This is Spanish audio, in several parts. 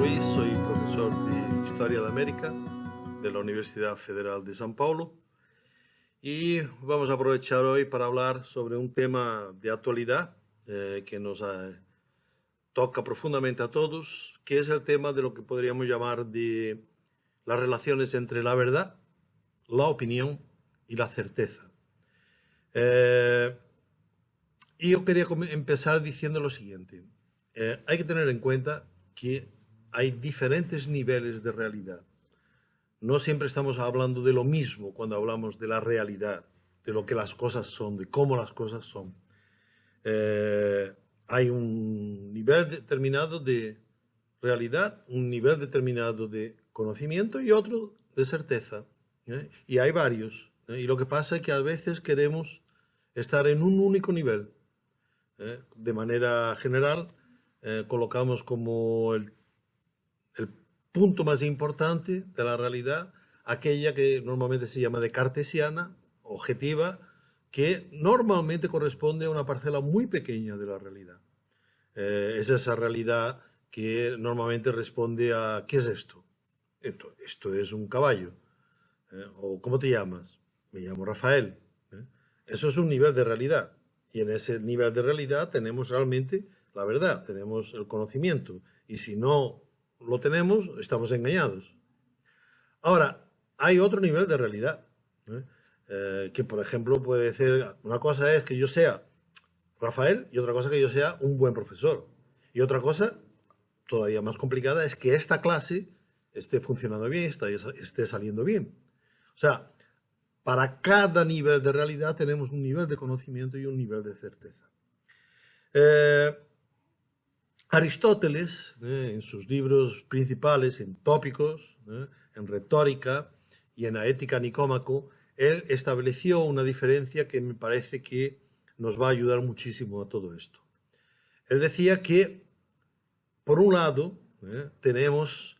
Luis, soy profesor de Historia de América de la Universidad Federal de São Paulo y vamos a aprovechar hoy para hablar sobre un tema de actualidad que nos toca profundamente a todos, que es el tema de lo que podríamos llamar de las relaciones entre la verdad, la opinión y la certeza. Y yo quería empezar diciendo lo siguiente. Hay que tener en cuenta que hay diferentes niveles de realidad. No siempre estamos hablando de lo mismo cuando hablamos de la realidad, de lo que las cosas son, de cómo las cosas son. Hay un nivel determinado de realidad, un nivel determinado de conocimiento y otro de certeza. Y hay varios. Y lo que pasa es que a veces queremos estar en un único nivel. De manera general, colocamos como el punto más importante de la realidad aquella que normalmente se llama de cartesiana, objetiva, que normalmente corresponde a una parcela muy pequeña de la realidad. Es esa realidad que normalmente responde a ¿qué es esto? Esto es un caballo. ¿O cómo te llamas? Me llamo Rafael. Eso es un nivel de realidad. Y en ese nivel de realidad tenemos realmente la verdad, tenemos el conocimiento. Y si no lo tenemos, estamos engañados. Ahora, hay otro nivel de realidad, que por ejemplo puede ser, una cosa es que yo sea Rafael y otra cosa que yo sea un buen profesor. Y otra cosa, todavía más complicada, es que esta clase esté funcionando bien, esté saliendo bien. O sea, para cada nivel de realidad tenemos un nivel de conocimiento y un nivel de certeza. Aristóteles, en sus libros principales, en Tópicos, en Retórica y en la Ética Nicómaco, él estableció una diferencia que me parece que nos va a ayudar muchísimo a todo esto. Él decía que, por un lado, tenemos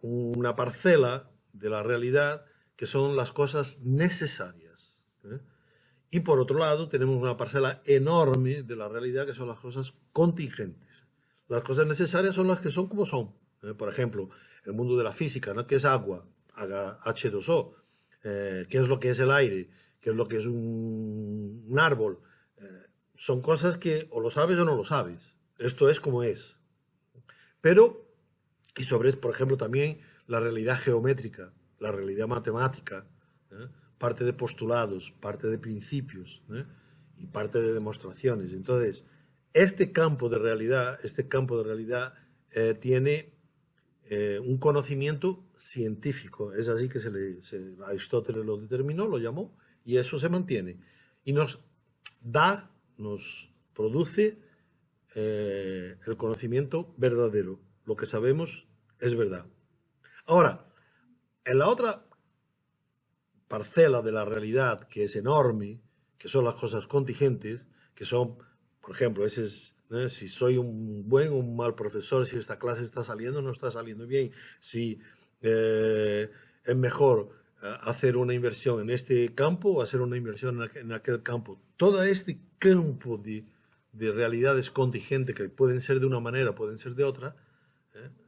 una parcela de la realidad que son las cosas necesarias. Y por otro lado, tenemos una parcela enorme de la realidad que son las cosas contingentes. Las cosas necesarias son las que son como son. Por ejemplo, el mundo de la física, ¿no? ¿Qué es agua? H2O. ¿Qué es lo que es el aire? ¿Qué es lo que es un árbol? Son cosas que o lo sabes o no lo sabes. Esto es como es. Pero, y sobre, por ejemplo, también la realidad geométrica, la realidad matemática, parte de postulados, parte de principios y parte de demostraciones. Entonces, este campo de realidad tiene un conocimiento científico. Es así que Aristóteles lo determinó, lo llamó, y eso se mantiene. Y nos produce el conocimiento verdadero. Lo que sabemos es verdad. Ahora, en la otra parcela de la realidad, que es enorme, que son las cosas contingentes, que son, por ejemplo, si soy un buen o un mal profesor, si esta clase está saliendo o no está saliendo bien, si es mejor hacer una inversión en este campo o hacer una inversión en aquel campo. Todo este campo de realidades contingentes que pueden ser de una manera, pueden ser de otra,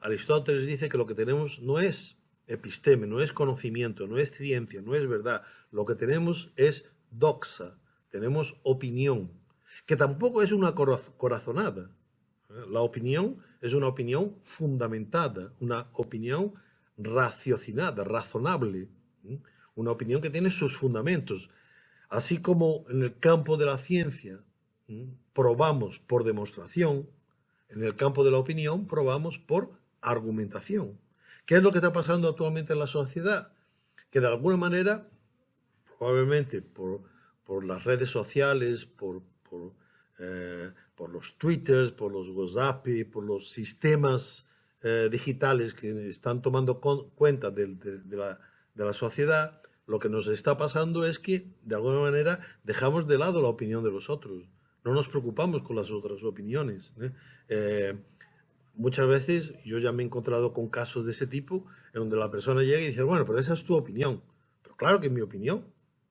Aristóteles dice que lo que tenemos no es episteme, no es conocimiento, no es ciencia, no es verdad. Lo que tenemos es doxa, tenemos opinión, que tampoco es una corazonada. La opinión es una opinión fundamentada, una opinión raciocinada, razonable, una opinión que tiene sus fundamentos. Así como en el campo de la ciencia probamos por demostración, en el campo de la opinión probamos por argumentación. ¿Qué es lo que está pasando actualmente en la sociedad? Que de alguna manera, probablemente por las redes sociales, por los Twitters, por los WhatsApp, por los sistemas digitales que están tomando cuenta de la sociedad, lo que nos está pasando es que, de alguna manera, dejamos de lado la opinión de los otros. No nos preocupamos con las otras opiniones. Muchas veces yo ya me he encontrado con casos de ese tipo en donde la persona llega y dice, bueno, pero esa es tu opinión. Pero claro que es mi opinión,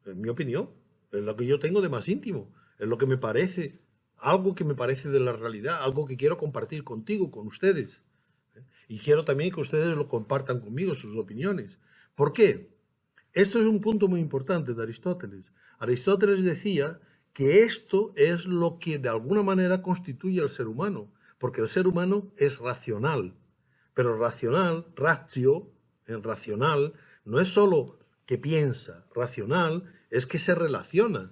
es lo que yo tengo de más íntimo, es lo que me parece, algo que me parece de la realidad, algo que quiero compartir contigo, con ustedes. Y quiero también que ustedes lo compartan conmigo, sus opiniones. ¿Por qué? Esto es un punto muy importante de Aristóteles. Aristóteles decía que esto es lo que de alguna manera constituye al ser humano, porque el ser humano es racional. Pero racional, ratio, en racional, no es solo que piensa, racional es que se relaciona.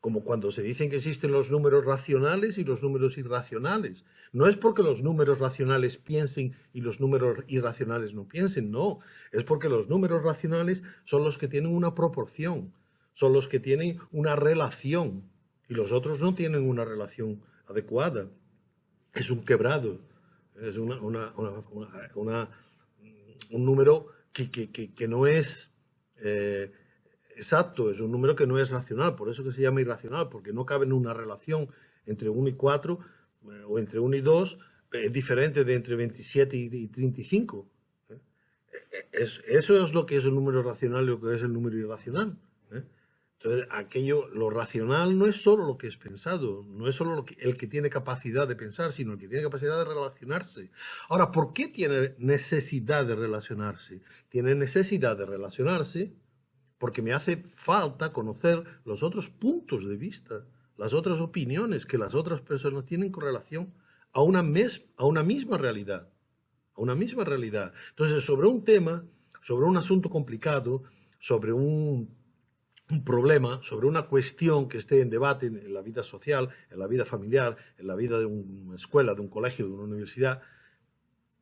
Como cuando se dicen que existen los números racionales y los números irracionales. No es porque los números racionales piensen y los números irracionales no piensen, no. Es porque los números racionales son los que tienen una proporción, son los que tienen una relación y los otros no tienen una relación adecuada. Es un quebrado, es un número que no es... exacto, es un número que no es racional, por eso que se llama irracional, porque no cabe en una relación entre 1 y 4 o entre 1 y 2, es diferente de entre 27 y 35. Eso es lo que es el número racional y lo que es el número irracional. Entonces, lo racional no es solo lo que es pensado, no es solo el que tiene capacidad de pensar, sino el que tiene capacidad de relacionarse. Ahora, ¿por qué tiene necesidad de relacionarse? Tiene necesidad de relacionarse porque me hace falta conocer los otros puntos de vista, las otras opiniones que las otras personas tienen con relación a una misma realidad. A una misma realidad. Entonces, sobre un tema, sobre un asunto complicado, sobre un problema, sobre una cuestión que esté en debate en la vida social, en la vida familiar, en la vida de una escuela, de un colegio, de una universidad,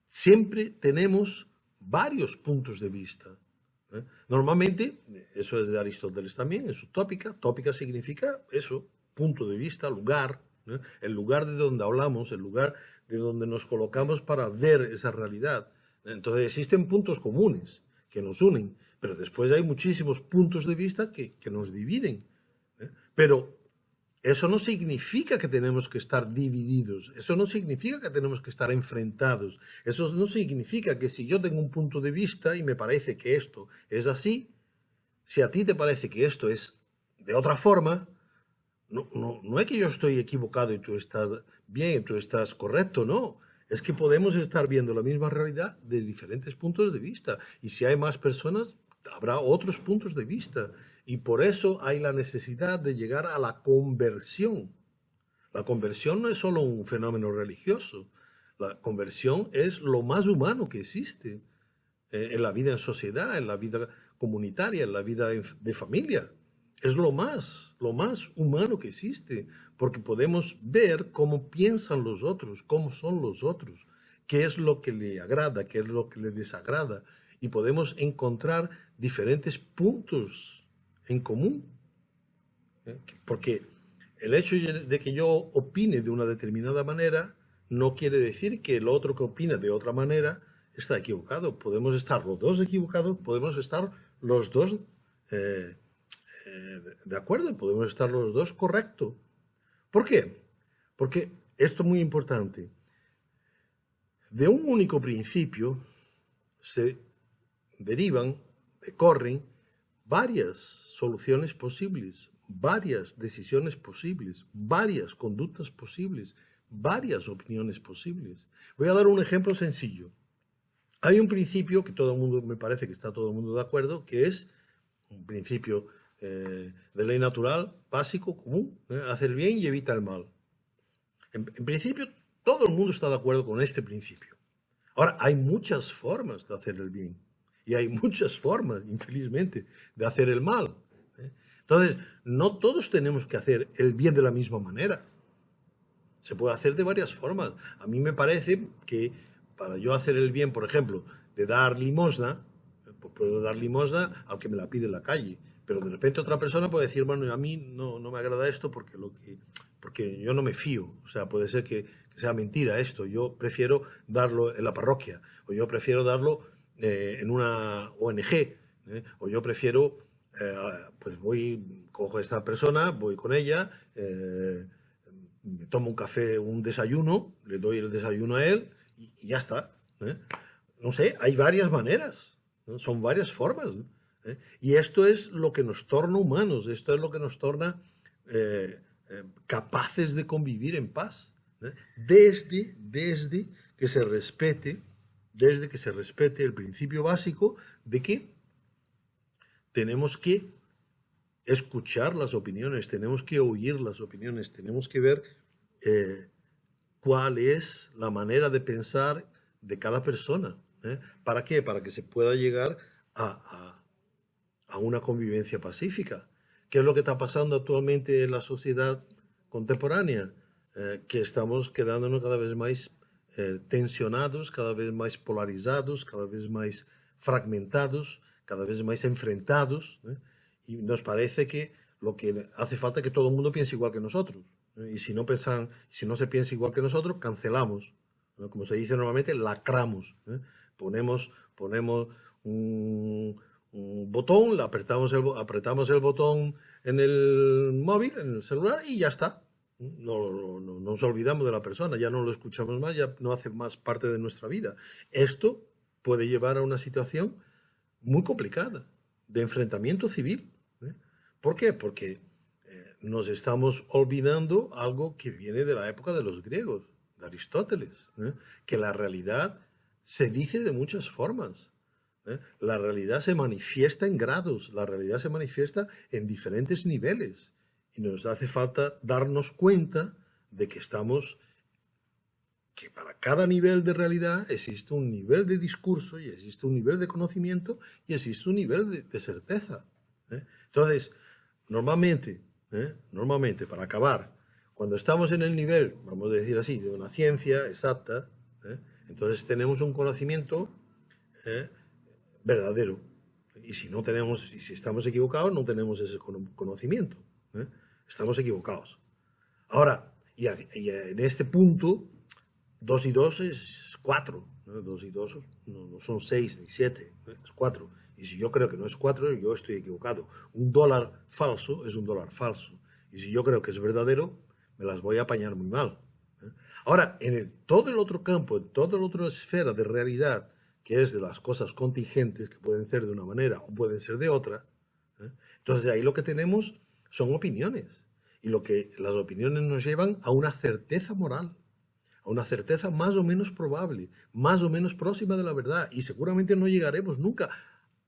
siempre tenemos varios puntos de vista. Normalmente, eso es de Aristóteles también, en su tópica. Tópica significa eso, punto de vista, lugar, el lugar de donde hablamos, el lugar de donde nos colocamos para ver esa realidad. Entonces existen puntos comunes que nos unen, pero después hay muchísimos puntos de vista que nos dividen. Pero eso no significa que tenemos que estar divididos, eso no significa que tenemos que estar enfrentados, eso no significa que si yo tengo un punto de vista y me parece que esto es así, si a ti te parece que esto es de otra forma, no es que yo estoy equivocado y tú estás bien, y tú estás correcto, no. Es que podemos estar viendo la misma realidad de diferentes puntos de vista. Y si hay más personas, habrá otros puntos de vista. Y por eso hay la necesidad de llegar a la conversión. La conversión no es solo un fenómeno religioso. La conversión es lo más humano que existe en la vida en sociedad, en la vida comunitaria, en la vida de familia. Es lo más humano que existe, porque podemos ver cómo piensan los otros, cómo son los otros, qué es lo que le agrada, qué es lo que le desagrada, y podemos encontrar diferentes puntos en común. Porque el hecho de que yo opine de una determinada manera no quiere decir que el otro que opina de otra manera está equivocado. Podemos estar los dos equivocados, podemos estar los dos de acuerdo, podemos estar los dos correctos. ¿Por qué? Porque esto es muy importante. De un único principio se decorren varias soluciones posibles, varias decisiones posibles, varias conductas posibles, varias opiniones posibles. Voy a dar un ejemplo sencillo. Hay un principio que todo el mundo, me parece que está todo el mundo de acuerdo, que es un principio de ley natural, básico, común, hace el bien y evita el mal. En principio, todo el mundo está de acuerdo con este principio. Ahora, hay muchas formas de hacer el bien y hay muchas formas, infelizmente, de hacer el mal. Entonces, no todos tenemos que hacer el bien de la misma manera. Se puede hacer de varias formas. A mí me parece que para yo hacer el bien, por ejemplo, de dar limosna, pues puedo dar limosna al que me la pide en la calle. Pero de repente otra persona puede decir, bueno, a mí no me agrada esto porque yo no me fío. O sea, puede ser que sea mentira esto. Yo prefiero darlo en la parroquia, o yo prefiero darlo en una ONG, o yo prefiero, pues cojo a esta persona, voy con ella, me tomo un café, un desayuno, le doy el desayuno a él y ya está. No sé, hay varias maneras, ¿no? Son varias formas, ¿no? Y esto es lo que nos torna humanos, esto es lo que nos torna capaces de convivir en paz, desde que se respete desde que se respete el principio básico de que tenemos que escuchar las opiniones, tenemos que oír las opiniones, tenemos que ver cuál es la manera de pensar de cada persona. ¿Para qué? Para que se pueda llegar a una convivencia pacífica. ¿Qué es lo que está pasando actualmente en la sociedad contemporánea? Que estamos quedándonos cada vez más tensionados, cada vez más polarizados, cada vez más fragmentados, cada vez más enfrentados, y nos parece que lo que hace falta es que todo el mundo piense igual que nosotros, y si no se piensa igual que nosotros, cancelamos, como se dice normalmente, lacramos, ponemos un botón, apretamos el botón en el móvil, en el celular, y ya está. No nos olvidamos de la persona, ya no lo escuchamos más, ya no hace más parte de nuestra vida. Esto puede llevar a una situación muy complicada de enfrentamiento civil. ¿Por qué? Porque nos estamos olvidando algo que viene de la época de los griegos, de Aristóteles, que la realidad se dice de muchas formas. La realidad se manifiesta en grados, la realidad se manifiesta en diferentes niveles. Y nos hace falta darnos cuenta de que para cada nivel de realidad existe un nivel de discurso y existe un nivel de conocimiento y existe un nivel de certeza. Entonces, normalmente, para acabar, cuando estamos en el nivel, vamos a decir así, de una ciencia exacta, entonces tenemos un conocimiento verdadero. Y si estamos equivocados, no tenemos ese conocimiento. Estamos equivocados. Ahora, y en este punto, 2 y 2 es 4. 2 y 2 no son 6 ni 7, es 4. Y si yo creo que no es 4, yo estoy equivocado. Un dólar falso es un dólar falso. Y si yo creo que es verdadero, me las voy a apañar muy mal. Ahora, todo el otro campo, en toda la otra esfera de realidad, que es de las cosas contingentes, que pueden ser de una manera o pueden ser de otra, entonces ahí lo que tenemos son opiniones. Y las opiniones nos llevan a una certeza moral, a una certeza más o menos probable, más o menos próxima de la verdad. Y seguramente no llegaremos nunca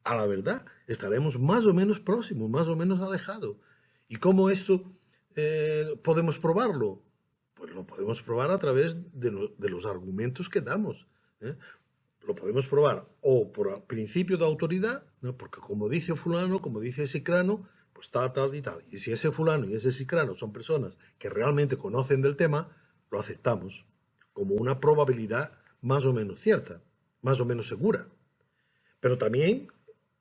a la verdad. Estaremos más o menos próximos, más o menos alejados. ¿Y cómo esto podemos probarlo? Pues lo podemos probar a través de los argumentos que damos. Lo podemos probar o por principio de autoridad, ¿no? Porque como dice fulano, como dice cicrano, pues tal y tal. Y si ese fulano y ese cicrano son personas que realmente conocen del tema, lo aceptamos como una probabilidad más o menos cierta, más o menos segura. Pero también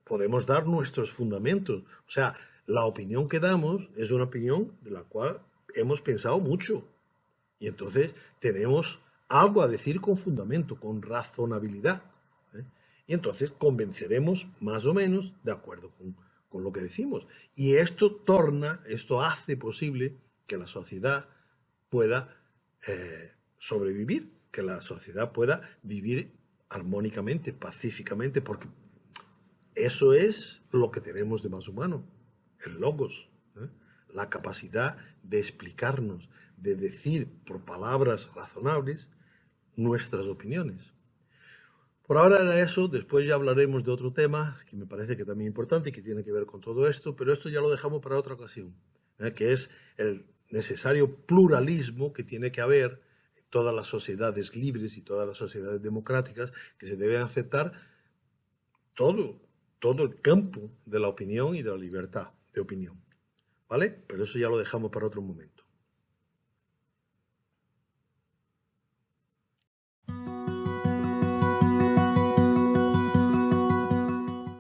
podemos dar nuestros fundamentos. O sea, la opinión que damos es una opinión de la cual hemos pensado mucho. Y entonces tenemos algo a decir con fundamento, con razonabilidad. Y entonces convenceremos más o menos de acuerdo con lo que decimos. Y esto hace posible que la sociedad pueda sobrevivir, que la sociedad pueda vivir armónicamente, pacíficamente, porque eso es lo que tenemos de más humano, el logos, la capacidad de explicarnos, de decir por palabras razonables nuestras opiniones. Por ahora era eso, después ya hablaremos de otro tema que me parece que también es importante y que tiene que ver con todo esto, pero esto ya lo dejamos para otra ocasión, que es el necesario pluralismo que tiene que haber en todas las sociedades libres y todas las sociedades democráticas, que se deben aceptar todo el campo de la opinión y de la libertad de opinión. ¿Vale? Pero eso ya lo dejamos para otro momento.